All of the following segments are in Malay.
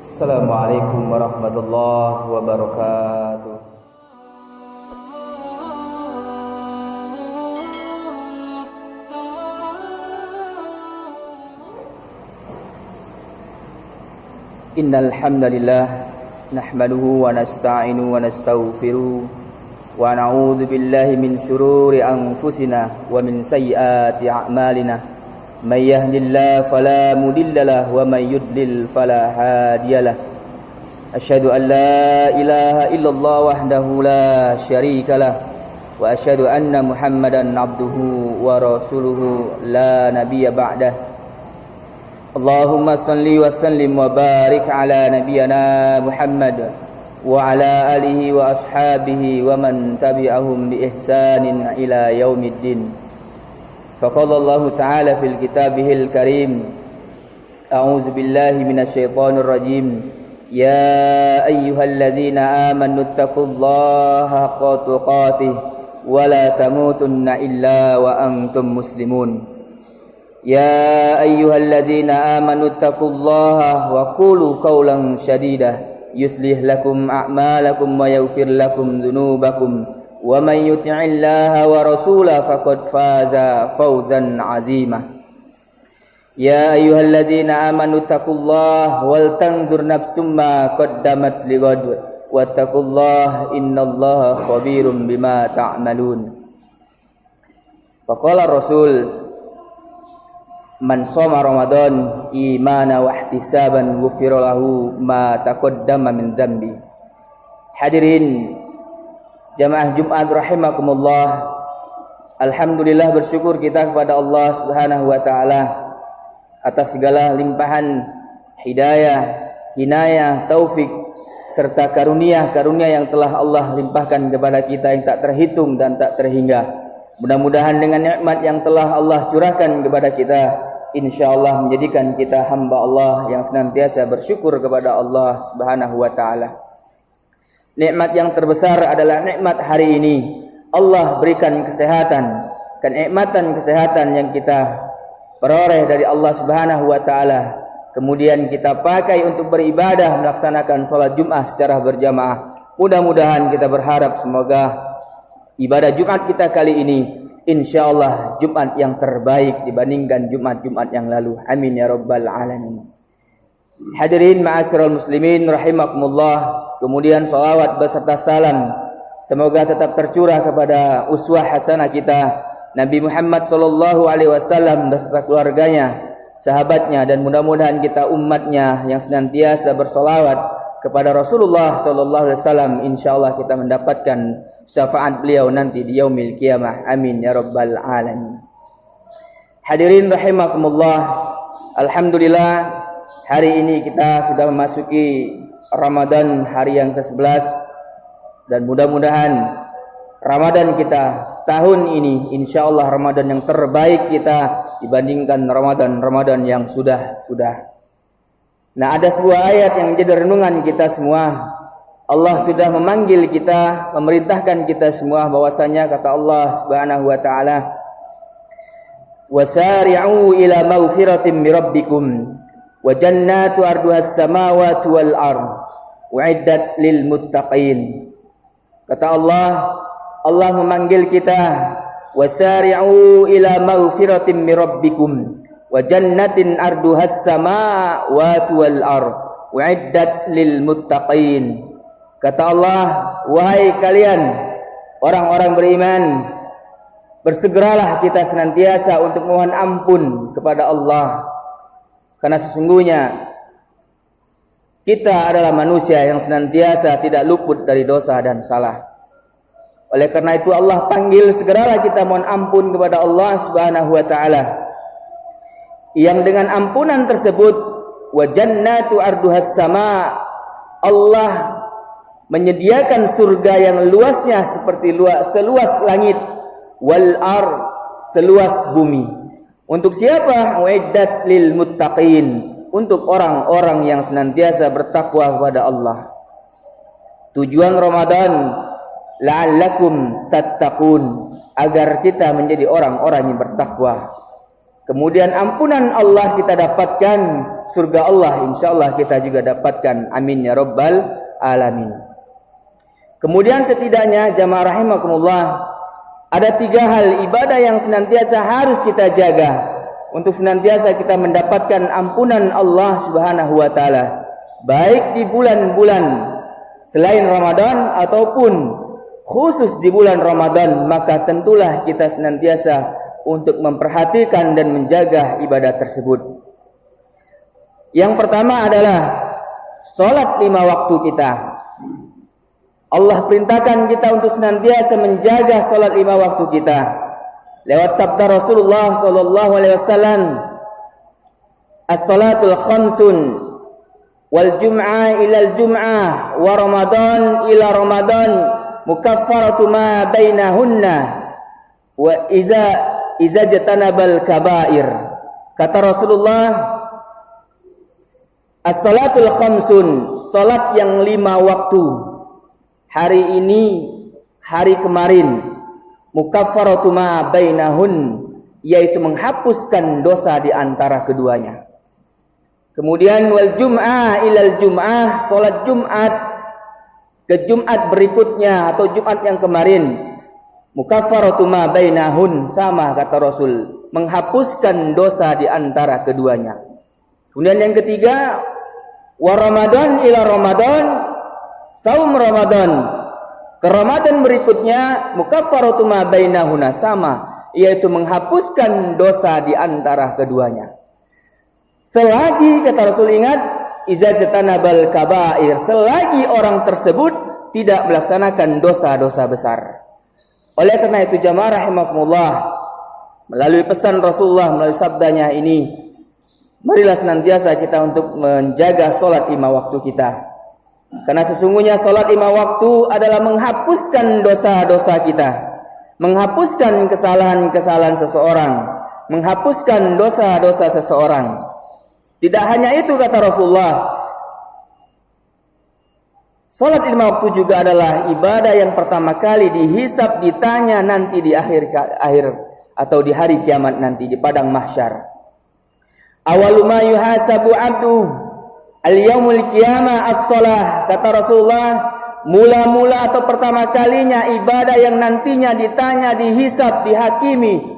Assalamualaikum warahmatullahi wabarakatuh. Innal hamdalillah nahmaduhu wa nasta'inu wa nastaghfiruh wa na'udzu billahi min shururi anfusina wa min sayyiati a'malina. May yahdihillahu fala mudilla lahu wa may yudlil fala hadiyalah. Asyhadu an la ilaha illallah wahdahu la syarika lah wa asyhadu anna Muhammadan abduhu wa rasuluhu la nabiyya ba'dah. Allahumma salli wa sallim wa barik ala nabiyyina Muhammad wa ala alihi wa ashabihi wa man tabi'ahum bi ihsanin ila yaumiddin. Faqala Allah Ta'ala fil kitabihil karim, a'udzu billahi minasyaitonir rajim. Ya ayyuhalladzina amanu taqullaha haqqa tuqatih wa la tamutunna illa wa antum muslimun. Ya ayyuhalladzina amanu taqullaha wa qulu qawlan sadida yuslih lakum a'malakum wa yaghfir lakum dzunubakum wa may yuti'illaha wa rasulahu faqad faza fawzan 'azima. Ya ayyuhalladzina amanu taqullaha wal tanzur nafsum ma qaddamat lighad wattaqullaha innallaha khabirum bima ta'malun. Faqala Rasul, man shoma Ramadan imana wa ihtisaban ghufira lahu ma taqaddama min dzambi. Hadirin jamaah Jumat rahimakumullah, alhamdulillah bersyukur kita kepada Allah Subhanahu wa taala atas segala limpahan hidayah, hinayah, taufik serta karunia-karunia yang telah Allah limpahkan kepada kita yang tak terhitung dan tak terhingga. Mudah-mudahan dengan nikmat yang telah Allah curahkan kepada kita, insyaallah menjadikan kita hamba Allah yang senantiasa bersyukur kepada Allah Subhanahu wa taala. Nikmat yang terbesar adalah nikmat hari ini. Allah berikan kesehatan, kenikmatan kesehatan yang kita peroleh dari Allah Subhanahu wa taala. Kemudian kita pakai untuk beribadah, melaksanakan salat Jumat secara berjamaah. Mudah-mudahan kita berharap semoga ibadah Jumat kita kali ini insyaallah Jumat yang terbaik dibandingkan Jumat-Jumat yang lalu. Amin ya rabbal alamin. Hadirin ma'asyiral muslimin rahimakumullah. Kemudian salawat beserta salam semoga tetap tercurah kepada uswah hasanah kita Nabi Muhammad sallallahu alaihi wasallam beserta keluarganya, sahabatnya, dan mudah-mudahan kita umatnya yang senantiasa bersolawat kepada Rasulullah sallallahu alaihi wasallam. Insyaallah kita mendapatkan syafaat beliau nanti di yaumil qiyamah. Amin ya rabbal alamin. Hadirin rahimakumullah, alhamdulillah hari ini kita sudah memasuki Ramadan hari yang ke-11 dan mudah-mudahan Ramadan kita tahun ini insyaallah Ramadan yang terbaik kita dibandingkan Ramadan yang sudah. Nah, ada sebuah ayat yang menjadi renungan kita semua. Allah sudah memanggil kita, memerintahkan kita semua bahwasanya kata Allah Subhanahu wa taala, "Wasari'u ila maghfiratin mir rabbikum wa jannatu arduhas samawati wal ard u'iddat lil muttaqin." Kata Allah memanggil kita, "Wasari'u ila maghfiratin mir rabbikum wa jannatin arduhas samawati wal ard u'iddat lil muttaqin." Kata Allah, wahai kalian orang-orang beriman, bersegeralah kita senantiasa untuk mohon ampun kepada Allah, karena sesungguhnya kita adalah manusia yang senantiasa tidak luput dari dosa dan salah. Oleh karena itu Allah panggil segeralah kita mohon ampun kepada Allah Subhanahu wa taala. Yang dengan ampunan tersebut, wa jannatu arduhas sama, Allah menyediakan surga yang luasnya seperti seluas langit, wal ar, seluas bumi. Untuk siapa? Uiddat lil muttaqin, untuk orang-orang yang senantiasa bertakwa kepada Allah. Tujuan Ramadan la'allakum tattaqun, agar kita menjadi orang-orang yang bertakwa. Kemudian ampunan Allah kita dapatkan, surga Allah insyaallah kita juga dapatkan. Amin ya rabbal alamin. Kemudian setidaknya jamaah rahimakumullah, ada 3 hal ibadah yang senantiasa harus kita jaga untuk senantiasa kita mendapatkan ampunan Allah Subhanahu wa taala, baik di bulan-bulan selain Ramadan ataupun khusus di bulan Ramadan. Maka tentulah kita senantiasa untuk memperhatikan dan menjaga ibadah tersebut. Yang pertama adalah salat 5 waktu kita. Allah perintahkan kita untuk senantiasa menjaga salat 5 waktu kita. Lewat sabda Rasulullah sallallahu alaihi wasallam, "As-salatul khamsun wal jum'ah ila al-jum'ah wa ramadan ila ramadan mukaffaratu ma bainahunna wa iza jatanabal kabair." Kata Rasulullah, as-salatul khamsun, salat yang 5 waktu, hari ini, hari kemarin, mukaffaratu ma bainahun, yaitu menghapuskan dosa di antara keduanya. Kemudian wal jum'ah ilal jum'ah, salat Jumat ke Jumat berikutnya atau Jumat yang kemarin, mukaffaratu ma bainahun, sama kata Rasul, menghapuskan dosa di antara keduanya. Kemudian yang ketiga, wa Ramadan ila Ramadan, saum Ramadan ke Ramadan berikutnya, mukaffaratu ma bainahuna, sama, yaitu menghapuskan dosa di antara keduanya. Selagi kata Rasul, ingat, iza jatanabal kabair, selagi orang tersebut tidak melaksanakan dosa-dosa besar. Oleh karena itu jamaah rahimakumullah, melalui pesan Rasulullah, melalui sabdanya ini, marilah senantiasa kita untuk menjaga salat 5 waktu kita. Karena sesungguhnya salat 5 waktu adalah menghapuskan dosa-dosa kita, menghapuskan kesalahan-kesalahan seseorang, menghapuskan dosa-dosa seseorang. Tidak hanya itu kata Rasulullah, salat 5 waktu juga adalah ibadah yang pertama kali dihisab, ditanya nanti di akhir atau di hari kiamat nanti di padang mahsyar. Awalu ma yuhasabu 'abdu al-yaumul qiyamah as-shalah, kata Rasulullah, mula-mula atau pertama kalinya ibadah yang nantinya ditanya, dihisab, dihakimi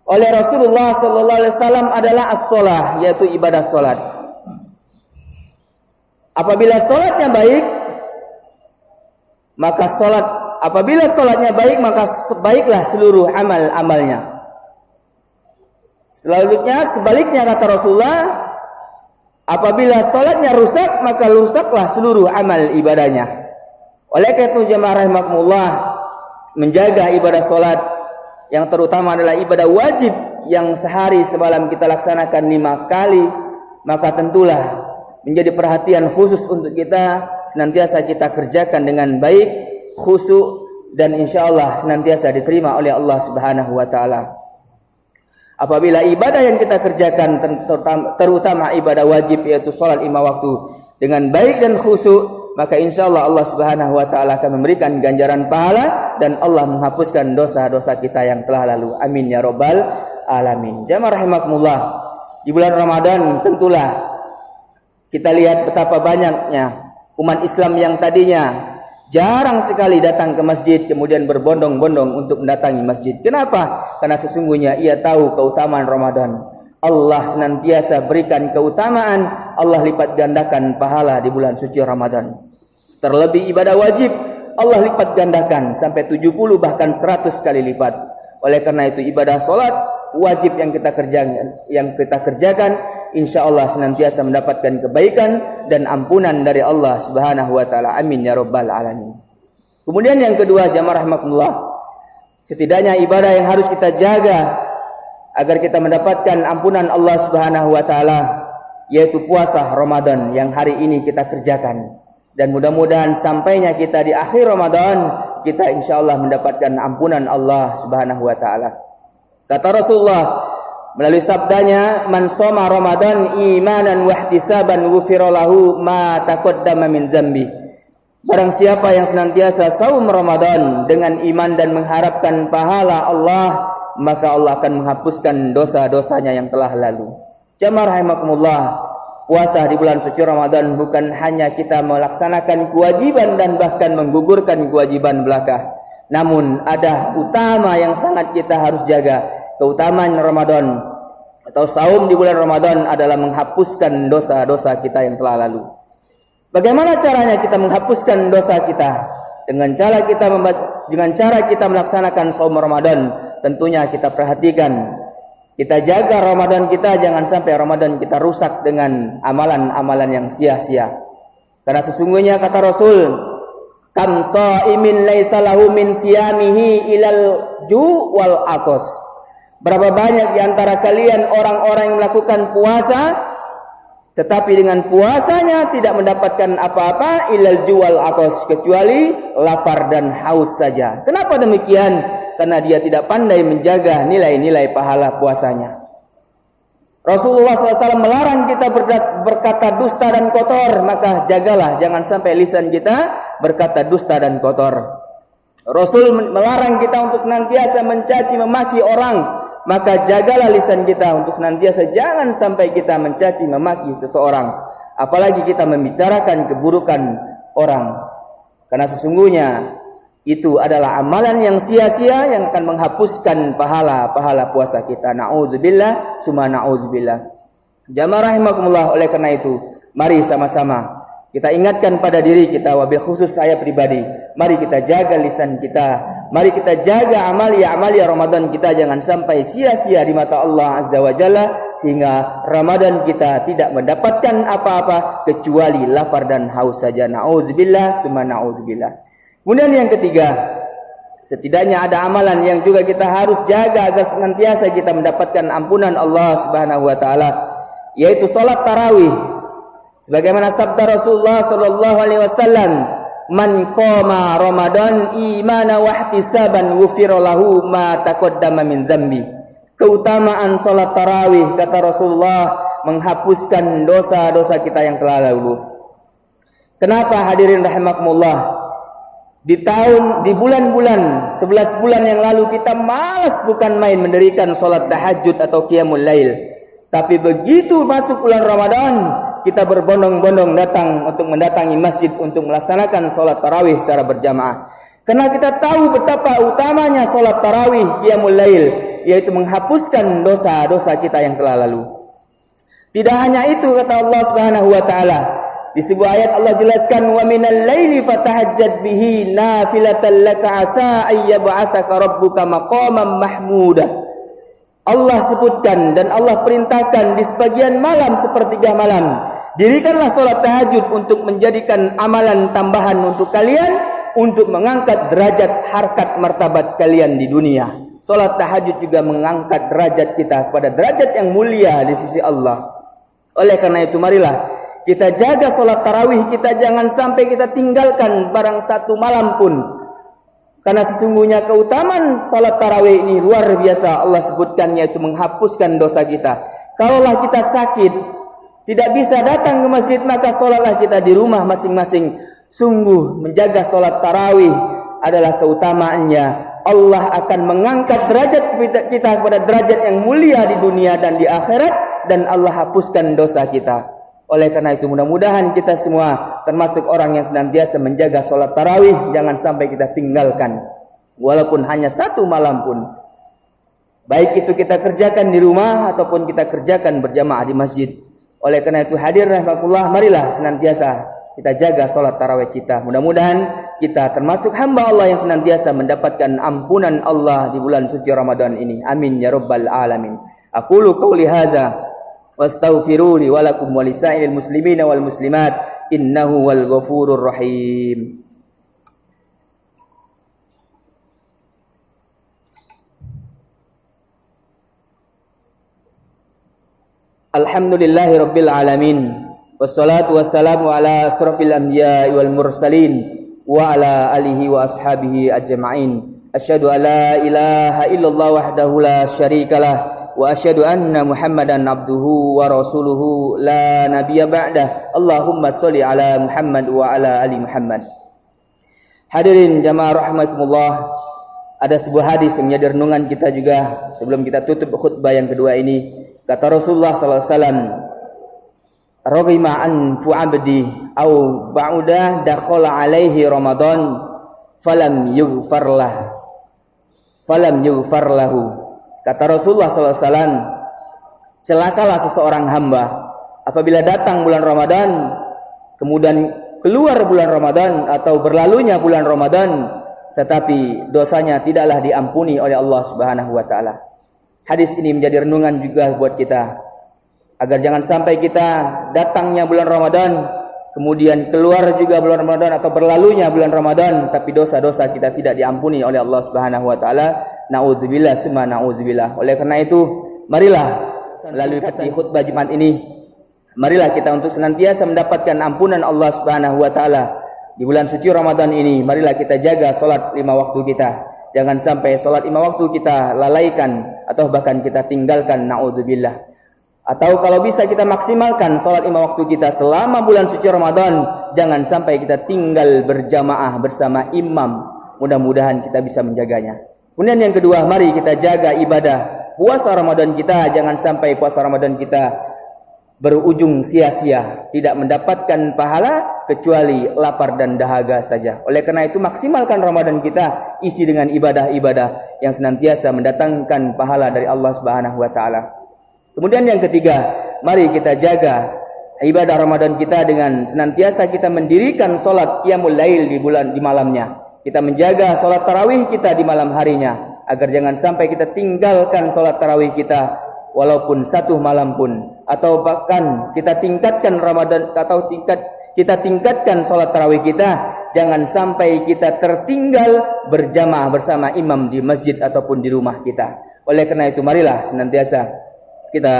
oleh Rasulullah sallallahu alaihi wasallam adalah as-shalah, yaitu ibadah salat. Apabila salatnya baik, maka apabila salatnya baik, maka baiklah seluruh amal-amalnya. Sebaliknya kata Rasulullah, apabila salatnya rusak, maka rusaklah seluruh amal ibadahnya. Oleh karena itu jamaah rahimakumullah, menjaga ibadah salat yang terutama adalah ibadah wajib yang sehari semalam kita laksanakan 5 kali, maka tentulah menjadi perhatian khusus untuk kita, senantiasa kita kerjakan dengan baik, khusyuk, dan insyaallah senantiasa diterima oleh Allah Subhanahu wa taala. Apabila ibadah yang kita kerjakan, terutama ibadah wajib yaitu salat 5 waktu, dengan baik dan khusyuk, maka insyaallah Allah Subhanahu wa taala akan memberikan ganjaran pahala dan Allah menghapuskan dosa-dosa kita yang telah lalu. Amin ya rabbal alamin. Jamaah rahimakumullah, di bulan Ramadan tentulah kita lihat betapa banyaknya umat Islam yang tadinya jarang sekali datang ke masjid, kemudian berbondong-bondong untuk mendatangi masjid. Kenapa? Karena sesungguhnya ia tahu keutamaan Ramadan. Allah senantiasa berikan keutamaan, Allah lipat gandakan pahala di bulan suci Ramadan. Terlebih ibadah wajib, Allah lipat gandakan sampai 70 bahkan 100 kali lipat. Oleh karena itu ibadah salat wajib yang kita kerjakan, insya Allah senantiasa mendapatkan kebaikan dan ampunan dari Allah Subhanahu wa taala. Amin ya rabbal alamin. Kemudian yang kedua jamaah rahimakumullah, setidaknya ibadah yang harus kita jaga agar kita mendapatkan ampunan Allah Subhanahu wa taala, yaitu puasa Ramadan yang hari ini kita kerjakan. Dan mudah-mudahan sampainya kita di akhir Ramadan, kita insyaallah mendapatkan ampunan Allah Subhanahu wa taala. Kata Rasulullah melalui sabdanya, man shoma Ramadan imanan wa ihtisaban ghufira lahu ma taqaddama min dzambi. Barang siapa yang senantiasa saum Ramadan dengan iman dan mengharapkan pahala Allah, maka Allah akan menghapuskan dosa-dosanya yang telah lalu. Jamaah rahimakumullah, Puasa di bulan suci Ramadan bukan hanya kita melaksanakan kewajiban dan bahkan menggugurkan kewajiban belaka. Namun ada utama yang sangat kita harus jaga. Keutamaan Ramadan atau saum di bulan Ramadan adalah menghapuskan dosa-dosa kita yang telah lalu. Bagaimana caranya kita menghapuskan dosa kita? Dengan cara kita melaksanakan saum Ramadan, tentunya kita perhatikan. Kita jaga Ramadan kita, jangan sampai Ramadan kita rusak dengan amalan-amalan yang sia-sia. Karena sesungguhnya kata Rasul, kam shaimin laisa lahu min siyamihi ilal ju' wal atos. Berapa banyak di antara kalian orang-orang yang melakukan puasa tetapi dengan puasanya tidak mendapatkan apa-apa ilal ju' wal atos, kecuali lapar dan haus saja. Kenapa demikian? Karena dia tidak pandai menjaga nilai-nilai pahala puasanya. Rasulullah SAW melarang kita berkata dusta dan kotor, maka jagalah jangan sampai lisan kita berkata dusta dan kotor. Rasul melarang kita untuk senantiasa mencaci memaki orang, maka jagalah lisan kita untuk senantiasa jangan sampai kita mencaci memaki seseorang, apalagi kita membicarakan keburukan orang. Karena sesungguhnya itu adalah amalan yang sia-sia yang akan menghapuskan pahala puasa kita. Na'udzubillah, summa na'udzubillah. Jamaah rahimakumullah, oleh karena itu, mari sama-sama kita ingatkan pada diri kita, wabil khusus saya pribadi, mari kita jaga lisan kita, mari kita jaga amalia Ramadan kita, jangan sampai sia-sia di mata Allah Azza wa Jalla, sehingga Ramadan kita tidak mendapatkan apa-apa kecuali lapar dan haus saja. Na'udzubillah, summa na'udzubillah. Kemudian yang ketiga, setidaknya ada amalan yang juga kita harus jaga agar senantiasa kita mendapatkan ampunan Allah Subhanahu wa taala, yaitu salat tarawih. Sebagaimana sabda Rasulullah sallallahu alaihi wasallam, "Man qama Ramadan imanan wa ihtisaban ghufira lahu ma taqaddama min dzambi." Keutamaan salat tarawih, kata Rasulullah, menghapuskan dosa-dosa kita yang telah lalu. Kenapa hadirin rahimakumullah? Di bulan-bulan 11 bulan yang lalu kita malas bukan main mendirikan salat tahajud atau qiyamul lail. Tapi begitu masuk bulan Ramadan, kita berbondong-bondong datang untuk mendatangi masjid untuk melaksanakan salat tarawih secara berjamaah. Karena kita tahu betapa utamanya salat tarawih qiyamul lail, yaitu menghapuskan dosa-dosa kita yang telah lalu. Tidak hanya itu, kata Allah Subhanahu wa taala, di sebuah ayat Allah jelaskan, wa minal laili fatahajjad bihi nafilatan laka asa ayyab'atsaka rabbuka maqaman mahmudah. Allah sebutkan dan Allah perintahkan di sebagian malam, sepertiga malam, dirikanlah salat tahajud untuk menjadikan amalan tambahan untuk kalian, untuk mengangkat derajat harkat martabat kalian di dunia. Salat tahajud juga mengangkat derajat kita kepada derajat yang mulia di sisi Allah. Oleh karena itu, marilah kita jaga salat tarawih kita, jangan sampai kita tinggalkan barang satu malam pun. Karena sesungguhnya keutamaan salat tarawih ini luar biasa. Allah sebutkan, yaitu menghapuskan dosa kita. Kalaulah kita sakit, tidak bisa datang ke masjid, maka salatlah kita di rumah masing-masing. Sungguh menjaga salat tarawih adalah keutamaannya. Allah akan mengangkat derajat kita kepada derajat yang mulia di dunia dan di akhirat, dan Allah hapuskan dosa kita. Oleh karena itu, mudah-mudahan kita semua termasuk orang yang senantiasa menjaga salat tarawih, jangan sampai kita tinggalkan walaupun hanya satu malam pun. Baik itu kita kerjakan di rumah ataupun kita kerjakan berjamaah di masjid. Oleh karena itu, hadir rahimakumullah, marilah senantiasa kita jaga salat tarawih kita. Mudah-mudahan kita termasuk hamba Allah yang senantiasa mendapatkan ampunan Allah di bulan suci Ramadan ini. Amin ya rabbal alamin. Aqulu qouli hadza wastaghfiru li wa lakum wa lisairil muslimina wal muslimat innahu wal ghafurur rahim. Alhamdulillahi rabbil alamin, wassalatu wassalamu ala asrafil anbiya'i wal mursalin wa ala alihi wa ashabihi ajma'in. Asyhadu an la ilaha illallah wahdahu la syarikalah wa asyhadu anna Muhammadan abduhu wa rasuluhu la nabiyya ba'dah. Allahumma sholli ala Muhammad wa ala ali Muhammad. Hadirin jamaah rahimakumullah, ada sebuah hadis yang menjadi renungan kita juga sebelum kita tutup khutbah yang kedua ini. Kata Rasulullah sallallahu alaihi wasallam, raghima anfu 'abdi au ba'uda dakhala alaihi Ramadan falam yughfar lahu. Kata Rasulullah sallallahu alaihi wasallam, celakalah seseorang hamba apabila datang bulan Ramadan, kemudian keluar bulan Ramadan atau berlalunya bulan Ramadan, tetapi dosanya tidaklah diampuni oleh Allah Subhanahu wa taala. Hadis ini menjadi renungan juga buat kita, agar jangan sampai kita datangnya bulan Ramadan, kemudian keluar juga bulan Ramadan atau berlalunya bulan Ramadan, tapi dosa-dosa kita tidak diampuni oleh Allah Subhanahu wa taala. Nauzubillah summa nauzubillah. Oleh karena itu, marilah melalui khutbah Jumat ini, marilah kita untuk senantiasa mendapatkan ampunan Allah Subhanahu wa taala di bulan suci Ramadan ini. Marilah kita jaga salat 5 waktu kita. Jangan sampai salat 5 waktu kita lalaikan atau bahkan kita tinggalkan, naudzubillah. Atau kalau bisa kita maksimalkan salat 5 waktu kita selama bulan suci Ramadan, jangan sampai kita tinggal berjamaah bersama imam. Mudah-mudahan kita bisa menjaganya. Kemudian yang kedua, mari kita jaga ibadah puasa Ramadan kita. Jangan sampai puasa Ramadan kita berujung sia-sia, tidak mendapatkan pahala kecuali lapar dan dahaga saja. Oleh karena itu, maksimalkan Ramadan kita isi dengan ibadah-ibadah yang senantiasa mendatangkan pahala dari Allah Subhanahu wa taala. Kemudian yang ketiga, mari kita jaga ibadah Ramadan kita dengan senantiasa kita mendirikan salat qiyamul lail di malamnya. Kita menjaga salat tarawih kita di malam harinya, agar jangan sampai kita tinggalkan salat tarawih kita walaupun 1 malam pun, atau bahkan kita tingkatkan Ramadan atau kita tingkatkan salat tarawih kita, jangan sampai kita tertinggal berjamaah bersama imam di masjid ataupun di rumah kita. Oleh karena itu, marilah senantiasa kita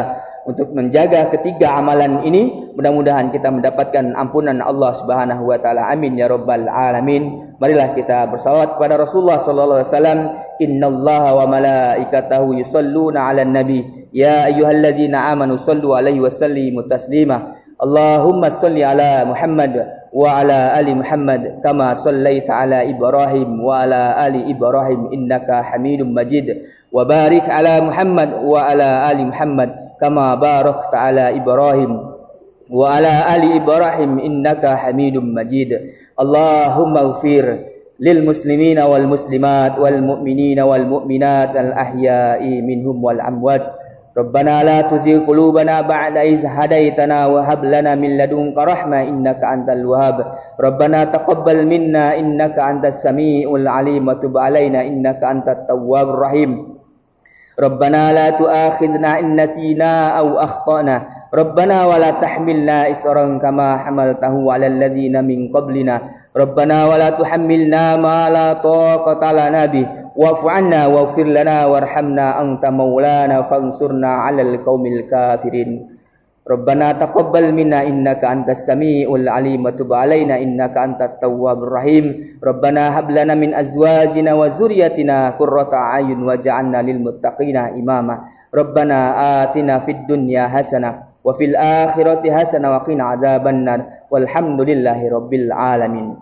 untuk menjaga ketiga amalan ini. Mudah-mudahan kita mendapatkan ampunan Allah Subhanahu wa taala. Amin ya rabbal alamin. Marilah kita bersalawat kepada Rasulullah sallallahu alaihi wasallam. Innallaha wa malaikatahu yusholluna 'alan nabi. Ya ayyuhallazina amanu shallu 'alaihi wa sallimu taslima. Allahumma shalli 'ala Muhammad wa 'ala ali Muhammad kama shallaita 'ala Ibrahim wa 'ala ali Ibrahim innaka Hamidum Majid. Wa barik 'ala Muhammad wa 'ala ali Muhammad kama barakta 'ala Ibrahim wa 'ala ali Ibrahim innaka Hamidum Majid. Allahumma ighfir lil muslimina wal muslimat wal mu'minina wal mu'minat al ahya'i minhum wal amwat. Rabbana la tuzigh qulubana ba'da idh hadaitana wa hab lana min ladunka rahmah innaka antal wahhab. Rabbana taqabbal minna innaka antas samiul alim wa tub 'alaina innaka antat tawwabur rahim. Rabbana la tu'akhidhna in nasina aw akhtana. Rabbana wa la tahmilna isran kama hamaltahu 'alal ladzina min qablina. Rabbana wa la tuhammilna ma la taqata lana bih. Wa'fu 'anna waghfir lana warhamna anta maulana fansurna 'alal qaumil kafirin. Rabbana taqabbal minna innaka antas samiul alim wa tub 'alaina innaka antat tawwabur rahim. Rabbana hab lana min azwajina wa dzurriyyatina qurrata a'yun waj'alna lil muttaqina imama. Rabbana atina fid dunya hasanah wa fil akhirati hasanah wa qina adzabannar. Walhamdulillahi rabbil alamin.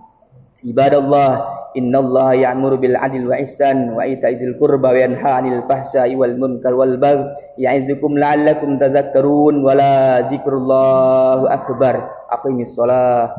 Ibadallah, innallaha ya'muru bil 'adli wa ihsan wa ita'izil qurba wa yanha 'anil fahsya'i wal munkar wal baghi ya'idzukum la'allakum tadhakkarun wa la zikrullahu akbar. Aqimis shalah.